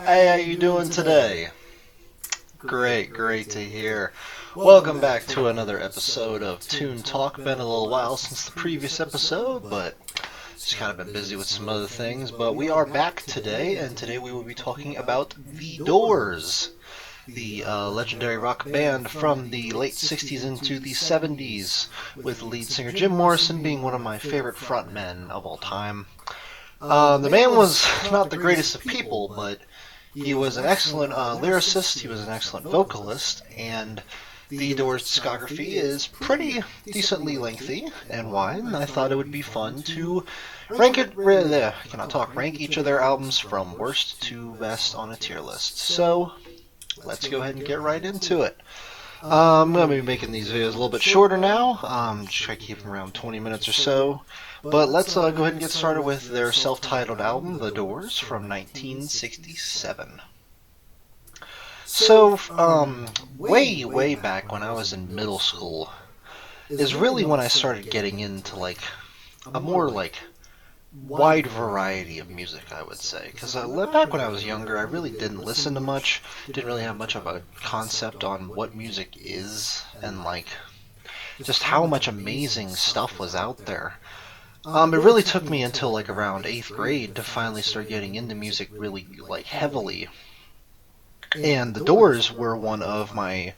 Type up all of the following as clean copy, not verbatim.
Hey, how you doing today? Great to hear. Welcome back to another episode of Toon Talk. Been a little while since the previous episode, but just kind of been busy with some other things. But we are back today, and today we will be talking about The Doors, the legendary rock band from the late 60s into the 70s, with lead singer Jim Morrison being one of my favorite frontmen of all time. The man was not the greatest of people, but he was an excellent lyricist, he was an excellent vocalist, and the Doors discography is pretty decently lengthy and wide, and I thought it would be fun to rank each of their albums from worst to best on a tier list. So, let's go ahead and get right into it. I'm going to be making these videos a little bit shorter now, just try to keep them around 20 minutes or so. But let's go ahead and get started with their self-titled album, The Doors, from 1967. So, way back when I was in middle school is really when I started getting into, a more, wide variety of music, I would say. Because back when I was younger, I really didn't listen to much, didn't really have much of a concept on what music is, and, just how much amazing stuff was out there. It really took me until around 8th grade to finally start getting into music really heavily. And the Doors were one of my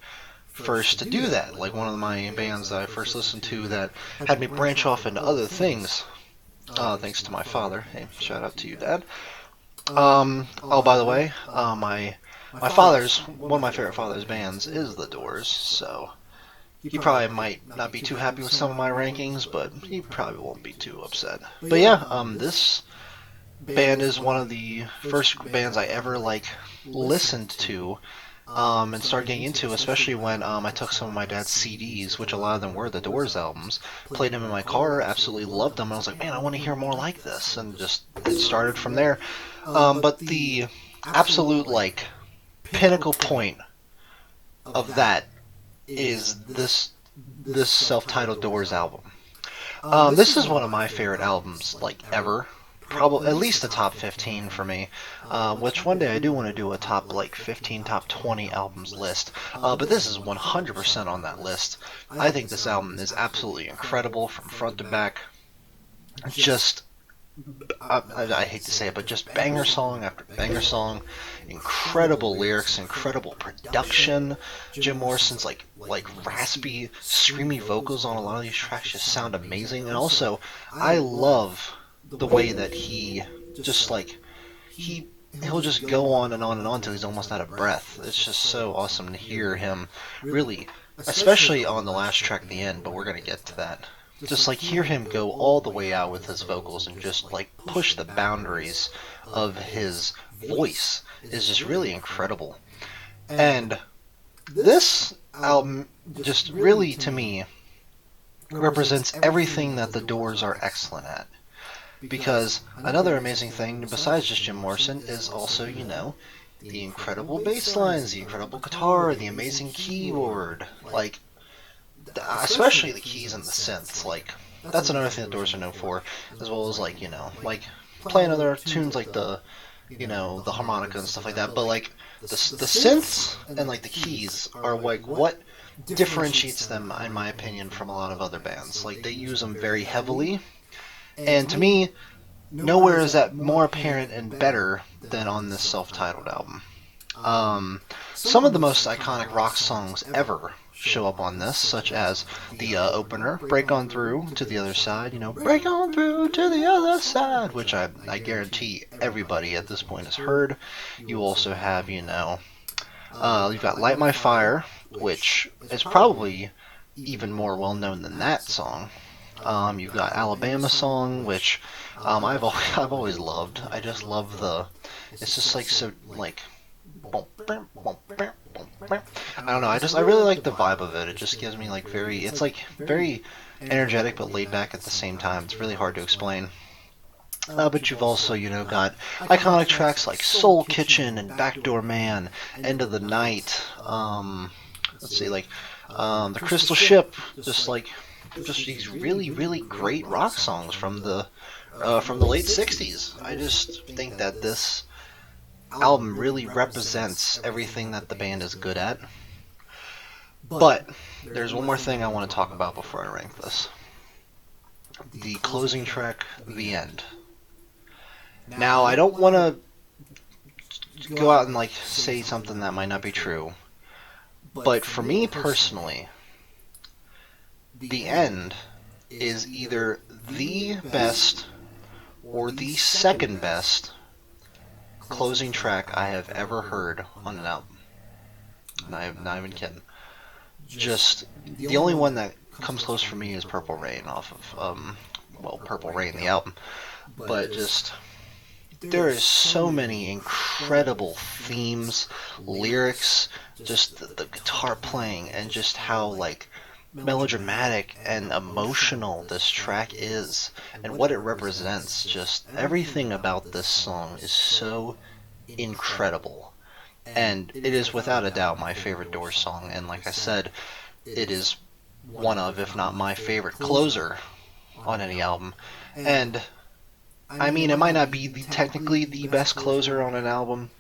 first to do that, one of my bands that I first listened to that had me branch off into other things. Thanks to my father. Hey, shout out to you, Dad. Oh, by the way, my father's, one of my favorite father's bands is the Doors, so he probably might not be too happy with some of my rankings, but he probably won't be too upset. But yeah, this band is one of the first bands I ever listened to and started getting into, especially when I took some of my dad's CDs, which a lot of them were the Doors albums, played them in my car, absolutely loved them, and I was like, man, I want to hear more like this, and just it started from there. But the absolute pinnacle point of that is this self-titled Doors album. This is one of my favorite albums ever. Probably at least a top 15 for me, which one day I do want to do a top 15, top 20 albums list, but this is 100% on that list. I think this album is absolutely incredible from front to back. Just I hate to say it, but just banger song after banger song, incredible lyrics, incredible production. Jim Morrison's raspy, screamy vocals on a lot of these tracks just sound amazing, and also I love the way that he just he'll just go on and on and on till he's almost out of breath. It's just so awesome to hear him really, especially on the last track at the end, but we're gonna get to that. Just hear him go all the way out with his vocals and just push the boundaries of his voice is just really incredible. And this album just really, to me, represents everything that the Doors are excellent at. Because another amazing thing, besides just Jim Morrison, is also, the incredible bass lines, the incredible guitar, the amazing keyboard, especially the keys and the synths. That's another thing the Doors are known for, as well as, playing other tunes the harmonica and stuff like that. But, the synths and, the keys are, what differentiates them, in my opinion, from a lot of other bands. They use them very heavily. And to me, nowhere is that more apparent and better than on this self-titled album. Some of the most iconic rock songs ever show up on this, such as the opener, Break On Through to the Other Side, Break On Through to the Other Side, which I guarantee everybody at this point has heard. You also have, you've got Light My Fire, which is probably even more well-known than that song. You've got Alabama Song, which I've always loved. I just love it's just so I don't know. I really like the vibe of it. It just gives me very energetic but laid back at the same time. It's really hard to explain. But you've also, got iconic tracks like Soul Kitchen and Backdoor Man, End of the Night. Let's see, The Crystal Ship. Just these really great rock songs from the late '60s. I just think that this album really represents everything that the band is good at. But there's one more thing I want to talk about before I rank this. The closing track, The End. Now, I don't want to go out and like say something that might not be true, but for me personally, The End is either the best or the second best closing track I have ever heard on an album. Not even kidding. Just the only one that comes close for me is Purple Rain off of Purple Rain, the album. But just there is so many incredible themes, lyrics, just the guitar playing, and just how like melodramatic and emotional this track is, and what it represents. Just everything about this song is so incredible, and it is without a doubt my favorite Doors song. And like I said, it is one of, if not my favorite closer on any album. And I mean, it might not be technically the best closer on an album,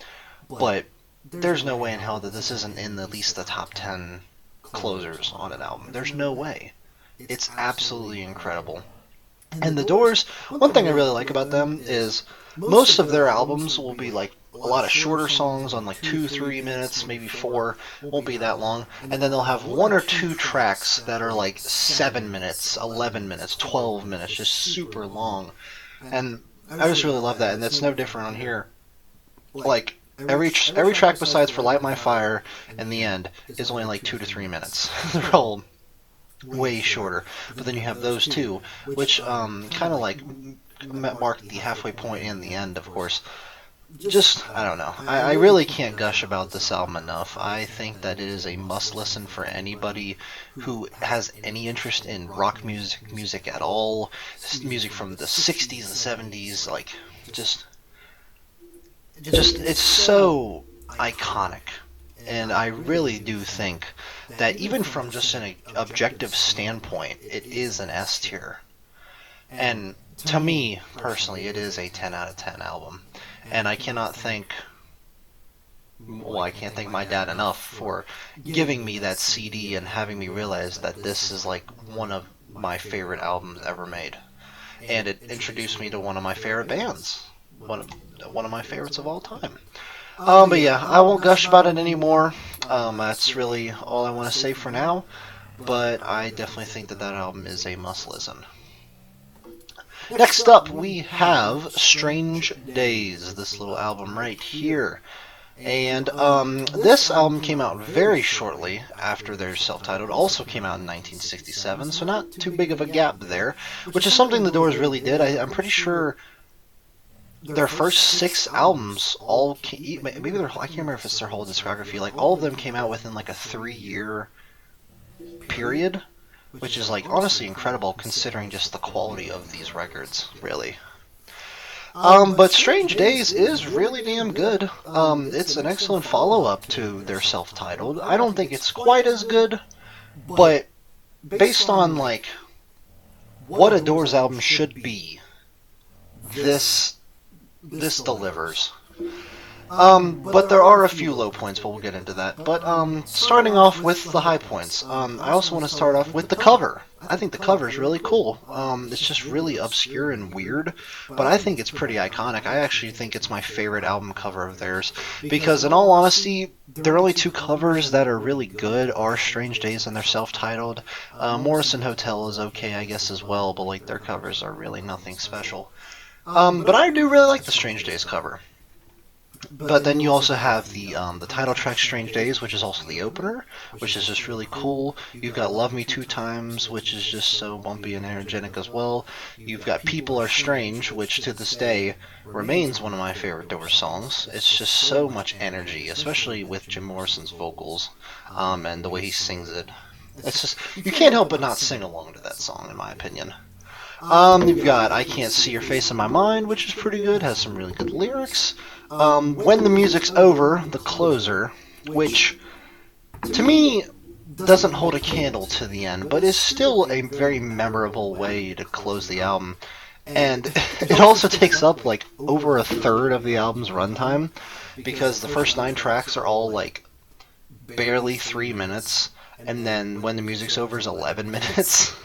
but there's no way in hell that this isn't in at least the top 10 closers on an album. There's no way. It's absolutely incredible. And the Doors, one thing I really like about them is most of their albums will be like a lot of shorter songs on like 2-3 minutes, maybe 4, won't be that long, and then they'll have 1 or 2 tracks that are like 7 minutes, 11 minutes, 12 minutes, just super long. And I just really love that, and that's no different on here. Like, every track besides For Light My Fire and The End is only like 2 to 3 minutes. They're all way shorter. But then you have those two, which kind of like mark the halfway point and the end, of course. Just, I don't know. I really can't gush about this album enough. I think that it is a must-listen for anybody who has any interest in rock music at all. Music from the 60s and 70s, like, just it's so iconic. And I really do think that even from just an objective standpoint, it is an S tier. And to me, personally, it is a 10 out of 10 album. And I cannot thank, I can't thank my dad enough for giving me that CD and having me realize that this is like one of my favorite albums ever made. And it introduced me to one of my favorite bands. One of my favorites of all time. But yeah, I won't gush about it anymore. That's really all I want to say for now. But I definitely think that album is a must-listen. Next up, we have Strange Days, this little album right here. And this album came out very shortly after their self-titled. Also came out in 1967, so not too big of a gap there, which is something the Doors really did. I'm pretty sure their first 6 albums all came, I can't remember if it's their whole discography, like all of them came out within like a 3-year period, which is like honestly incredible considering just the quality of these records, really. But Strange Days is really damn good. It's an excellent follow-up to their self-titled. I don't think it's quite as good, but based on like what a Doors album should be, this delivers. But there are a few low points, but we'll get into that. But starting off with the high points, I also want to start off with the cover. I think the cover is really cool. It's just really obscure and weird, but I think it's pretty iconic. I actually think it's my favorite album cover of theirs, because in all honesty, their only 2 covers that are really good are Strange Days and their self-titled. Morrison Hotel is okay, I guess, as well, but like their covers are really nothing special. But I do really like the Strange Days cover. But then you also have the title track Strange Days, which is also the opener, which is just really cool. You've got Love Me 2 Times, which is just so bumpy and energetic as well. You've got People Are Strange, which to this day remains one of my favorite Doors songs. It's just so much energy, especially with Jim Morrison's vocals and the way he sings it. It's just, you can't help but not sing along to that song, in my opinion. You've got I Can't See Your Face in My Mind, which is pretty good, has some really good lyrics. When the Music's Over, the closer, which to me doesn't hold a candle to the end, but is still a very memorable way to close the album. And it also takes up like over a third of the album's runtime. because the first 9 tracks are all like barely 3 minutes, and then when the music's over is 11 minutes.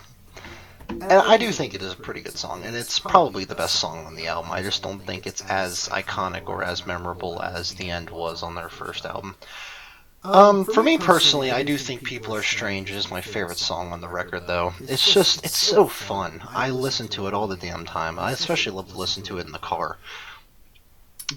And I do think it is a pretty good song, and it's probably the best song on the album. I just don't think it's as iconic or as memorable as The End was on their first album. For me personally, I do think People Are Strange is my favorite song on the record, though. It's so fun. I listen to it all the damn time. I especially love to listen to it in the car.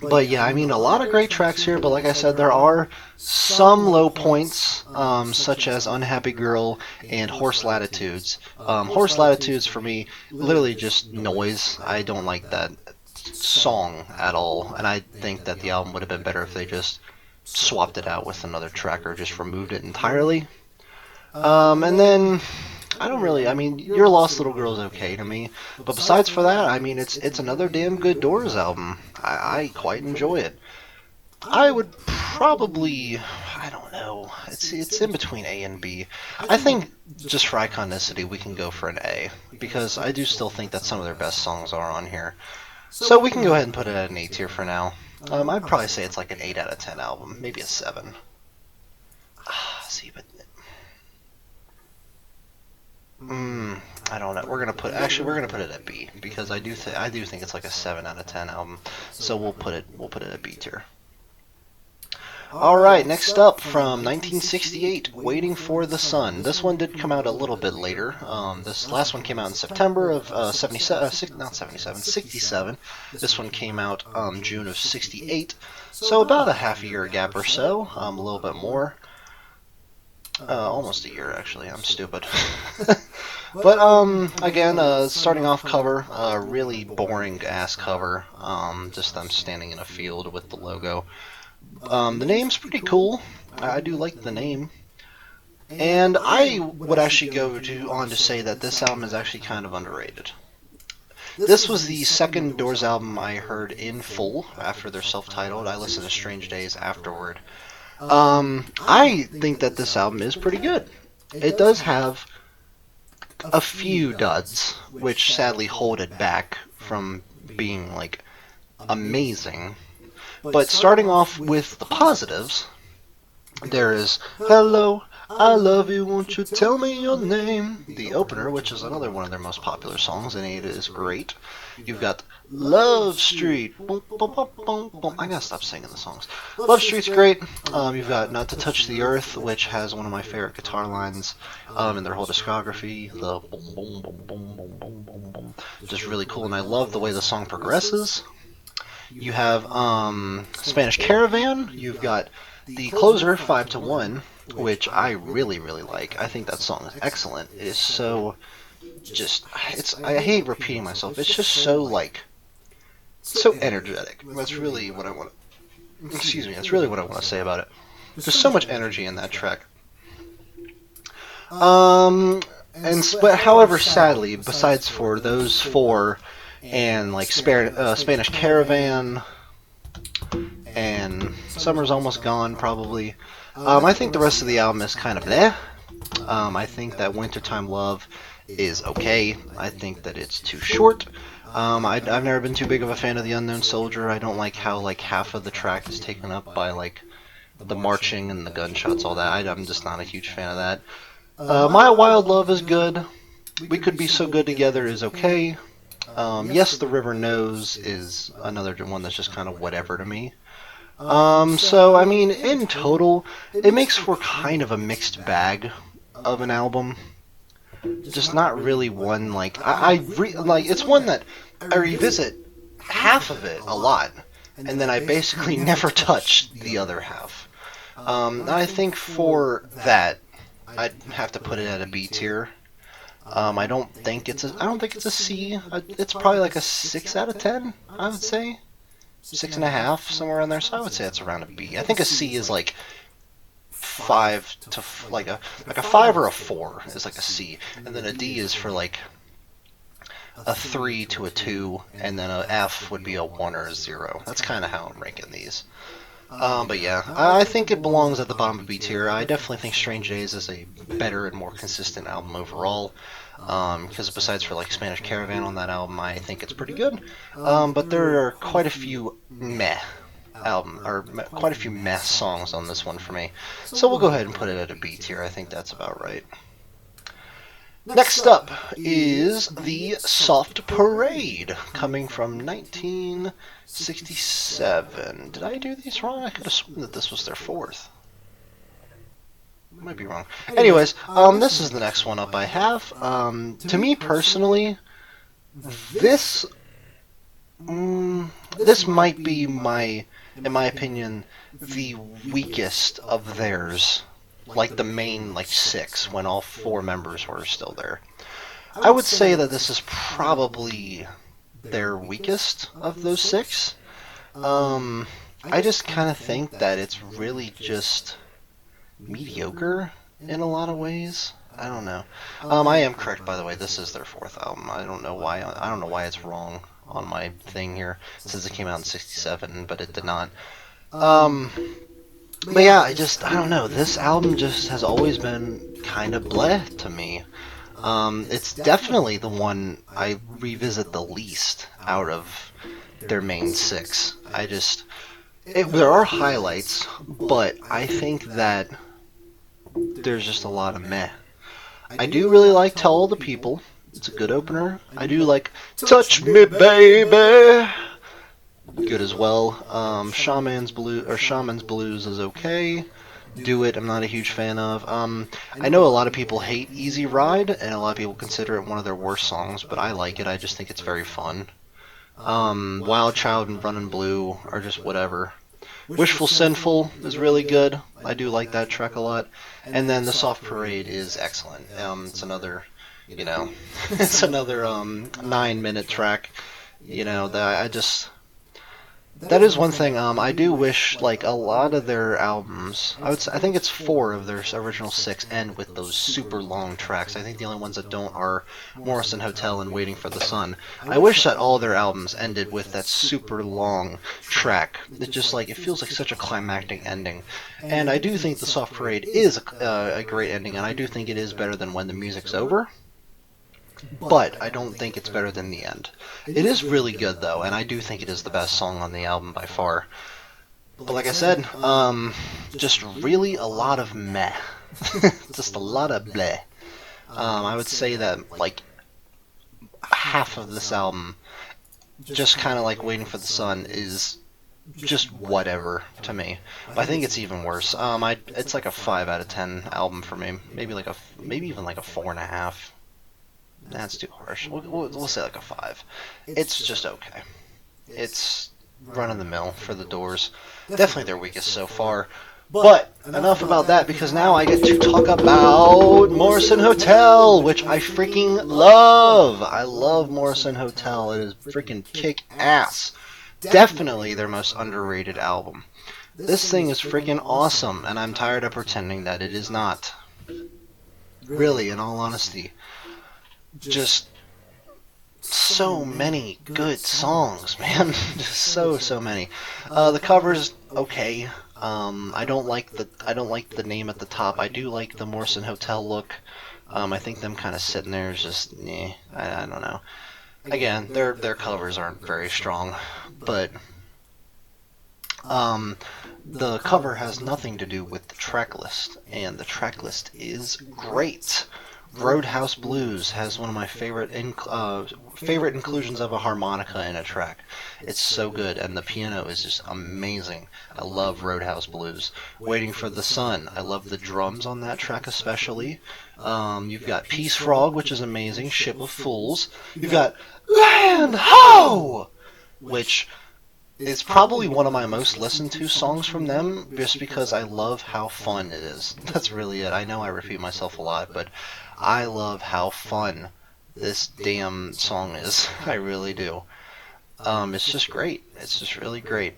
But yeah, I mean, a lot of great tracks here, but like I said, there are some low points, such as Unhappy Girl and Horse Latitudes. Horse Latitudes, for me, literally just noise. I don't like that song at all, and I think that the album would have been better if they just swapped it out with another track or just removed it entirely. And then I mean, Your Lost Little Girl is okay to me, but besides for that, I mean, it's another damn good Doors album. I quite enjoy it. I would probably, I don't know, it's in between A and B. I think just for iconicity, we can go for an A, because I do still think that some of their best songs are on here. So we can go ahead and put it at an A tier for now. I'd probably say it's like an 8 out of 10 album, maybe a 7. See, but I don't know. We're gonna put it at B, because I do think it's like a 7 out of 10 album. So we'll put it at B tier. All right, next up from 1968, Waiting for the Sun. This one did come out a little bit later. This last one came out in September of 67. This one came out June of 68. So about a half a year gap or so, a little bit more. Almost a year, actually. I'm stupid. But, again, starting off cover, really boring ass cover. Just them standing in a field with the logo. The name's pretty cool. I do like the name. And I would actually go on to say that this album is actually kind of underrated. This was the second Doors album I heard in full after their self-titled. I listened to Strange Days afterward. I think that this album is pretty good. It does have a few duds, which sadly hold it back from being, like, amazing. But starting off with the positives, there is Hello, I Love You, Won't You Tell Me Your Name, the opener, which is another one of their most popular songs, and it is great. You've got Love Street. Boom, boom, boom, boom, boom. I gotta stop singing the songs. Love Street's great. You've got Not to Touch the Earth, which has one of my favorite guitar lines in their whole discography. The boom, boom, boom, boom, boom, boom, boom, boom. Just really cool, and I love the way the song progresses. You have Spanish Caravan. You've got the closer, 5 to 1, which I really, really like. I think that song is excellent. It is so I hate repeating myself. It's just so, like, so energetic. That's really what I want to, that's really what I want to say about it. There's so much energy in that track. But however, sadly, besides for those 4, and like Spanish Caravan, and Summer's Almost Gone, probably. I think the rest of the album is kind of meh. I think that Wintertime Love is okay. I think that it's too short. I've never been too big of a fan of The Unknown Soldier. I don't like how like half of the track is taken up by like the marching and the gunshots, all that. I'm just not a huge fan of that. My Wild Love is good. We Could Be So Good Together is okay. Yes, The River Knows is another one that's just kind of whatever to me. So, I mean, in total, it makes for kind of a mixed bag of an album. Just not really one, like, it's one that I revisit half of it a lot, and then I basically never touch the other half. I think for that, I'd have to put it at a B tier. I don't think it's a C. It's probably like a 6 out of 10, I would say. 6.5, somewhere around there. So I would say it's around a B. I think a C is like 5 to like a 5 or a 4 is like a C, and then a D is for like a 3 to a 2, and then a F would be a 1 or a 0. That's kind of how I'm ranking these. But yeah, I think it belongs at the bottom of B tier. I definitely think Strange Days is a better and more consistent album overall. Because besides for like Spanish Caravan on that album, I think it's pretty good. But there are quite a few meh album, or quite a few meh songs on this one for me. So we'll go ahead and put it at a B tier. I think that's about right. Next up is the Soft Parade, coming from 1967. Did I do these wrong? I could have sworn that this was their fourth. Might be wrong. Anyways, this is the next one up I have. To me personally, this might be in my opinion, the weakest of theirs. Like the main, like, 6, when all 4 members were still there. I would say that this is probably their weakest of those 6. I just kind of think that it's really just mediocre in a lot of ways. I don't know. I am correct, by the way. This is their 4th album. I don't know why it's wrong on my thing here. It says it came out in 67, but it did not. But yeah, I don't know. This album just has always been kind of bleh to me. It's definitely the one I revisit the least out of their main 6. There are highlights, but I think that there's just a lot of meh. I do really like Tell All the People. It's a good opener. I do like Touch Me Baby. Good as well. Shaman's Blues is okay. Do It, I'm not a huge fan of. I know a lot of people hate Easy Ride, and a lot of people consider it one of their worst songs, but I like it. I just think it's very fun. Wild Child and Runnin' Blue are just whatever. Wishful Sinful is really good. I do like that track a lot. And then The Soft Parade is excellent. It's another, it's another 9-minute track. That is one thing. I do wish, like, a lot of their albums, I think it's 4 of their original 6 end with those super long tracks. I think the only ones that don't are Morrison Hotel and Waiting for the Sun. I wish that all their albums ended with that super long track. It feels like such a climactic ending. And I do think The Soft Parade is a great ending, and I do think it is better than When the Music's Over. But I don't think it's better than the end. It is really good, though, and I do think it is the best song on the album by far. But like I said, just really a lot of meh. Just a lot of bleh. I would say that, like, half of this album, just kind of like Waiting for the Sun, is just whatever to me. But I think it's even worse. It's like a 5 out of 10 album for me. Maybe even like a 4.5. That's too harsh. We'll say like a 5. It's just okay. It's run-of-the-mill for the Doors. Definitely their weakest so far. But enough about that, because now I get to talk about Morrison Hotel, which I freaking love. I love Morrison Hotel. It is freaking kick-ass. Definitely their most underrated album. This thing is freaking awesome, and I'm tired of pretending that it is not. Really, in all honesty. Just so many good songs, man. Just so many. The cover's okay. I don't like the name at the top. I do like the Morrison Hotel look. I think them kind of sitting there is just, I don't know. Again, their covers aren't very strong, but the cover has nothing to do with the track list, and the track list is great. Roadhouse Blues has one of my favorite inclusions of a harmonica in a track. It's so good, and the piano is just amazing. I love Roadhouse Blues. Waiting for the Sun, I love the drums on that track especially. You've got Peace Frog, which is amazing. Ship of Fools. You've got Land Ho, which is probably one of my most listened to songs from them, just because I love how fun it is. That's really it. I know I repeat myself a lot, but I love how fun this damn song is. I really do. It's just great. It's just really great.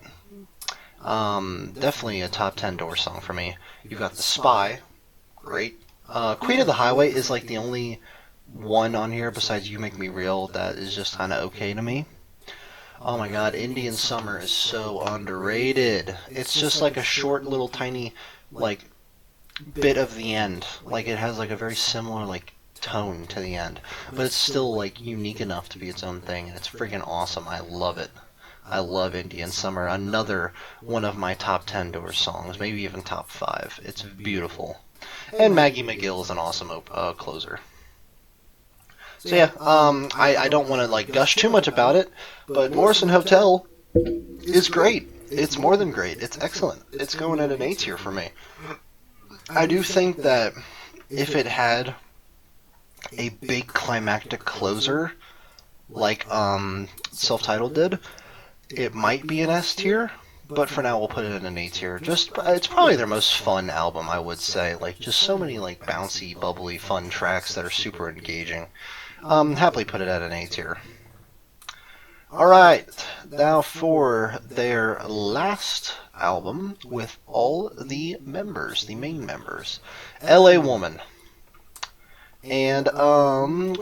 Definitely a top 10 Doors song for me. You've got The Spy. Great. Queen of the Highway is like the only one on here besides You Make Me Real that is just kind of okay to me. Oh my god, Indian Summer is so underrated. It's just like a short little tiny, like, bit of the end. Like, it has like a very similar, like, tone to the end. But it's still, like, unique enough to be its own thing, and it's freaking awesome. I love it. I love Indian Summer. Another one of my top 10 Doors songs, maybe even top 5. It's beautiful. And Maggie McGill is an awesome closer. So yeah, I don't want to like gush too much about it, but Morrison Hotel is great. It's more than great. It's excellent. It's going at an A tier for me. I do think that if it had a big climactic closer, like Self-Titled did, it might be an S tier, but for now we'll put it in an A tier. Just it's probably their most fun album, I would say. Like just so many like bouncy, bubbly, fun tracks that are super engaging. Happily put it at an A tier. Alright, now for their last album with all the members, the main members, LA Woman. And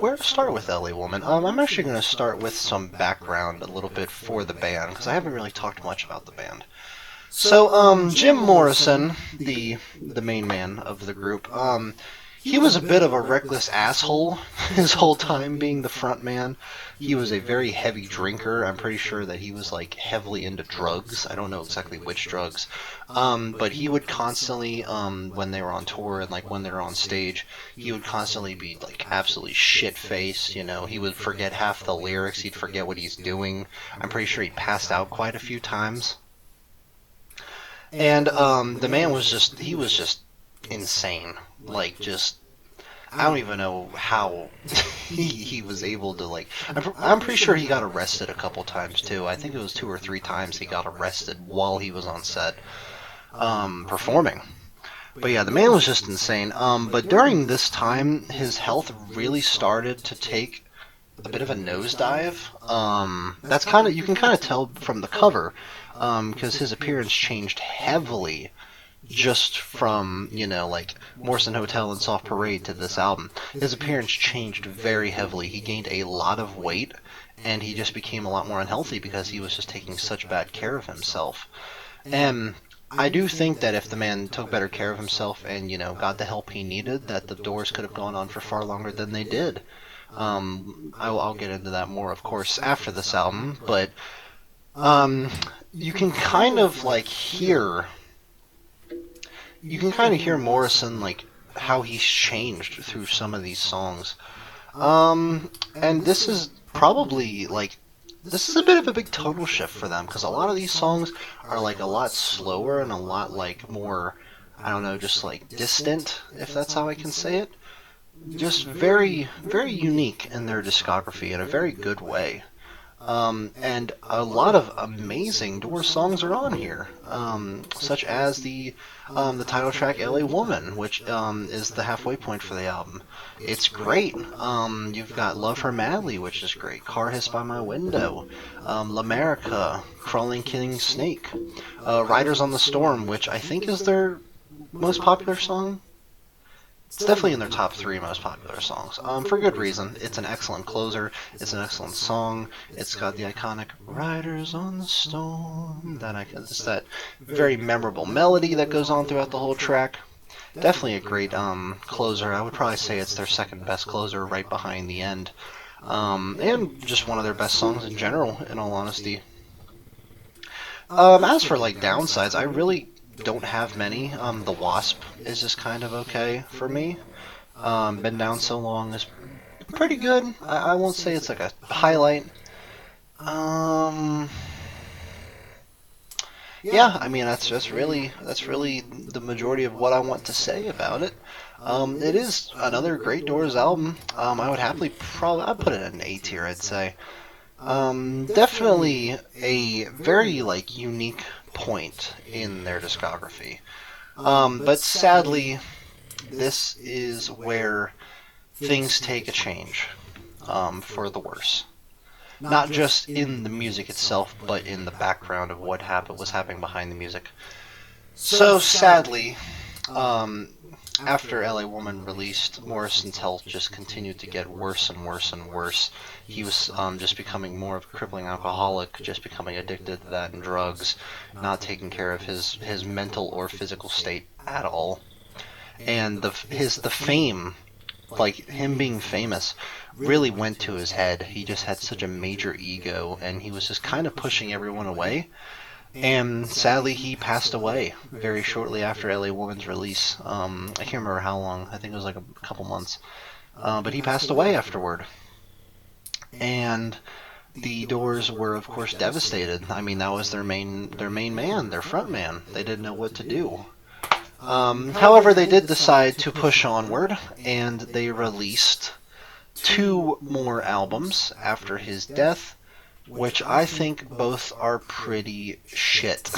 where to start with LA Woman? I'm actually going to start with some background a little bit for the band, because I haven't really talked much about the band. So, Jim Morrison, the main man of the group, he was a bit of a reckless asshole his whole time being the front man. He was a very heavy drinker. I'm pretty sure that he was like heavily into drugs. I don't know exactly which drugs. But he would constantly, when they were on tour and like when they were on stage, he would constantly be like absolutely shit-faced, you know. He would forget half the lyrics. He'd forget what he's doing. I'm pretty sure he passed out quite a few times. And the man was just, he was just insane. Like, just, I don't even know how he was able to, like, I'm pretty sure he got arrested a couple times, too. I think it was 2 or 3 times he got arrested while he was on set, performing. But yeah, the man was just insane. But during this time, his health really started to take a bit of a nosedive. That's kind of, you can kind of tell from the cover, because his appearance changed heavily just from, you know, like Morrison Hotel and Soft Parade to this album. His appearance changed very heavily. He gained a lot of weight, and he just became a lot more unhealthy because he was just taking such bad care of himself. And I do think that if the man took better care of himself and, you know, got the help he needed, that the Doors could have gone on for far longer than they did. I'll get into that more, of course, after this album, but you can kind of like hear Morrison, like, how he's changed through some of these songs. And this is probably, like, this is a bit of a big tonal shift for them, because a lot of these songs are, like, a lot slower and a lot, like, more, I don't know, just, like, distant, if that's how I can say it. Just very, very unique in their discography in a very good way. And a lot of amazing Doors songs are on here, such as the title track "LA Woman," which is the halfway point for the album. It's great. You've got "Love Her Madly," which is great. "Car Hiss by My Window," "L'America," "Crawling King Snake," "Riders on the Storm," which I think is their most popular song. It's definitely in their top 3 most popular songs, for good reason. It's an excellent closer, it's an excellent song, it's got the iconic "Riders on the Storm," it's that very memorable melody that goes on throughout the whole track. Definitely a great closer. I would probably say it's their second best closer, right behind The End. And just one of their best songs in general, in all honesty. As for like downsides, I really don't have many. The Wasp is just kind of okay for me. Been Down So Long is pretty good. I won't say it's like a highlight. Yeah, I mean that's really the majority of what I want to say about it. It is another great Doors album. I would happily I'd put it at an A tier, I'd say. Definitely a very like unique point in their discography. But sadly, this is where things take a change for the worse. Not just in the music itself, but in the background of what was happening behind the music. So sadly, after LA Woman released, Morrison's health just continued to get worse and worse and worse. He was just becoming more of a crippling alcoholic, just becoming addicted to that and drugs, not taking care of his mental or physical state at all. And the fame like him being famous really went to his head. He just had such a major ego, and he was just kind of pushing everyone away. And sadly, he passed away very shortly after LA Woman's release. I can't remember how long. I think it was like a couple months. But he passed away afterward. And the Doors were, of course, devastated. I mean, that was their main man, their front man. They didn't know what to do. However, they did decide to push onward, and they released 2 more albums after his death, which I think both are pretty shit.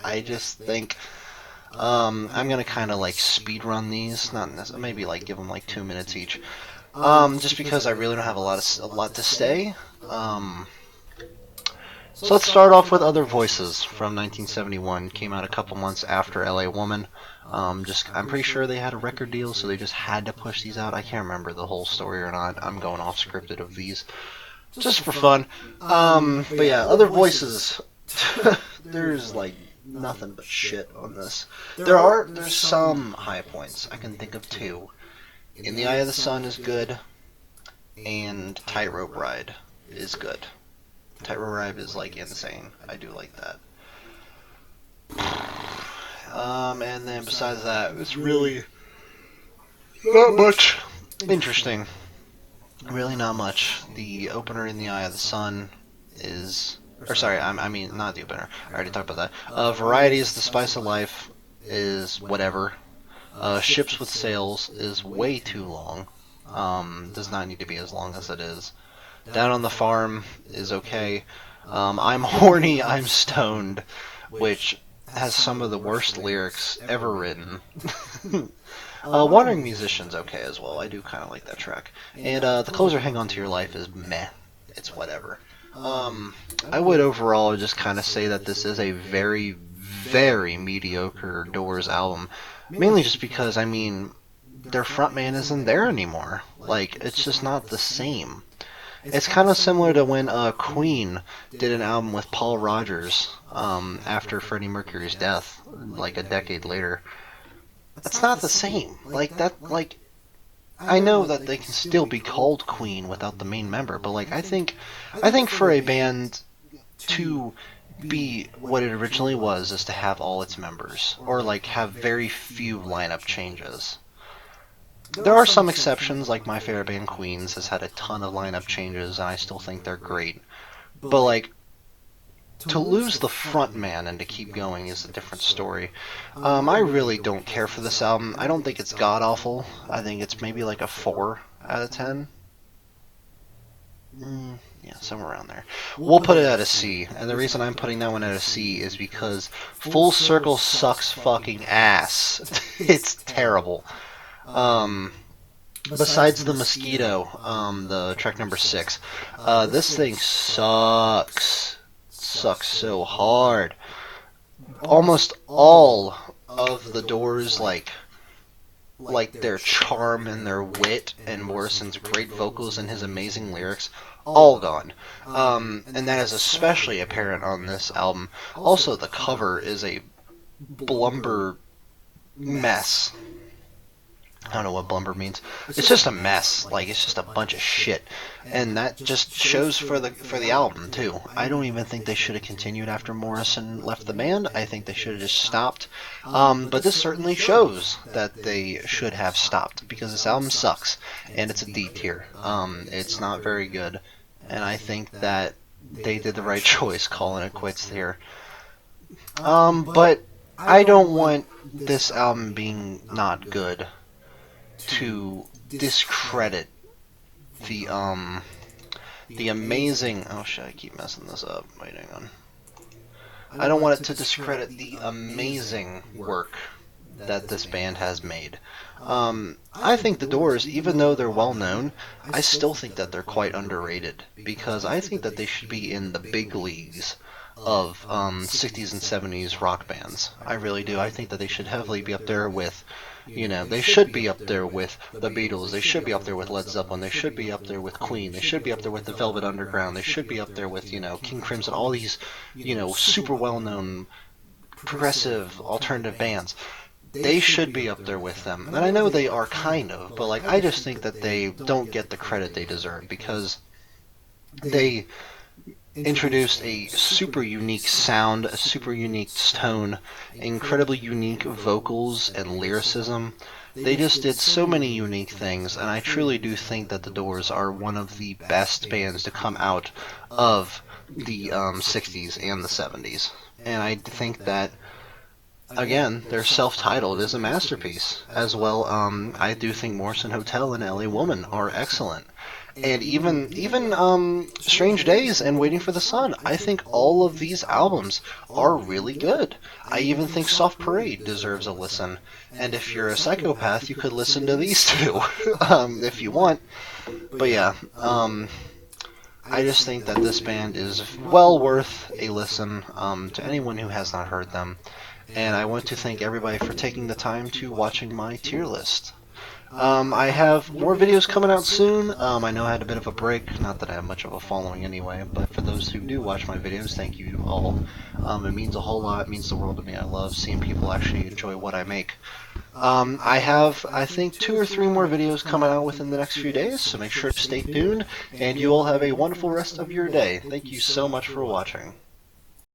I just think I'm gonna kind of like speed run these, not necessarily, maybe like give them like 2 minutes each, just because I really don't have a lot to say. So let's start off with Other Voices from 1971. Came out a couple months after LA Woman. I'm pretty sure they had a record deal, so they just had to push these out. I can't remember the whole story or not. I'm going off scripted of these, just for fun. But yeah, Other Voices. There's like nothing but shit on this. There's some high points. I can think of 2. In the Eye of the Sun is good, and Tightrope Ride is good. Tightrope Ride is like insane. I do like that. And then besides that, it's really not much interesting. Really not much. The opener, In the Eye of the Sun, is... Or sorry, I mean, not the opener. I already talked about that. Variety is The Spice of Life is whatever. Ships with Sails is way too long. Does not need to be as long as it is. Down on the Farm is okay. I'm Horny, I'm Stoned, which has some of the worst lyrics ever written. Wandering Musician's okay as well. I do kind of like that track. And the closer, Hang On To Your Life, is meh. It's whatever. I would overall just kind of say that this is a very, very mediocre Doors album. Mainly just because, I mean, their frontman isn't there anymore. Like, it's just not the same. It's kind of similar to when Queen did an album with Paul Rodgers after Freddie Mercury's death, like a decade later. It's not the same. Like that. Like, I know that they can still be called Queen without the main member, but like I think for a band to be what it originally was is to have all its members, or like have very few lineup changes. There are some exceptions, like my favorite band, Queens, has had a ton of lineup changes, and I still think they're great. But, like, to lose the front man and to keep going is a different story. I really don't care for this album. I don't think it's god-awful. I think it's maybe like a 4 out of 10. Yeah, somewhere around there. We'll put it at a C, and the reason I'm putting that one at a C is because Full Circle sucks fucking ass. It's terrible. Besides the Mosquito, the track number 6, this thing sucks so hard. Almost all of the Doors, like their charm and their wit and Morrison's great vocals and his amazing lyrics, all gone. And that is especially apparent on this album. Also, the cover is a blumber mess. I don't know what blumber means. It's just a mess. Like, it's just a bunch of shit. And that just shows for the album, too. I don't even think they should have continued after Morrison left the band. I think they should have just stopped. But this certainly shows that they should have stopped, because this album sucks. And it's a D tier. It's not very good. And I think that they did the right choice calling it quits here. But I don't want this album being not good to discredit the amazing... Oh shit, I keep messing this up. Wait, hang on. I don't want it to discredit the amazing work that this band has made. I think the Doors, even though they're well known, I still think that they're quite underrated, because I think that they should be in the big leagues of 60s and 70s rock bands. I really do. I think that they should heavily be up there with... You know, they should be up there with the Beatles, they should be up there with Led Zeppelin, they should be up there with Queen, they should be up there with the Velvet Underground, they should be up there with, you know, King Crimson, all these, you know, super well-known progressive alternative bands. they should be up there with them. And I know they are kind of, but like I just think that they don't get the credit they deserve because they introduced a super unique sound, a super unique tone, incredibly unique vocals and lyricism. They just did so many unique things, and I truly do think that the Doors are one of the best bands to come out of the 60s and the 70s. And I think that, again, their self-titled is a masterpiece. As well, I do think Morrison Hotel and LA Woman are excellent. And even Strange Days and Waiting for the Sun, I think all of these albums are really good. I even think Soft Parade deserves a listen. And if you're a psychopath, you could listen to these two, if you want. But yeah, I just think that this band is well worth a listen to anyone who has not heard them. And I want to thank everybody for taking the time to watching my tier list. I have more videos coming out soon. I know I had a bit of a break, not that I have much of a following anyway, but for those who do watch my videos, thank you all. It means a whole lot. It means the world to me. I love seeing people actually enjoy what I make. I have, I think, 2 or 3 more videos coming out within the next few days, so make sure to stay tuned, and you all have a wonderful rest of your day. Thank you so much for watching.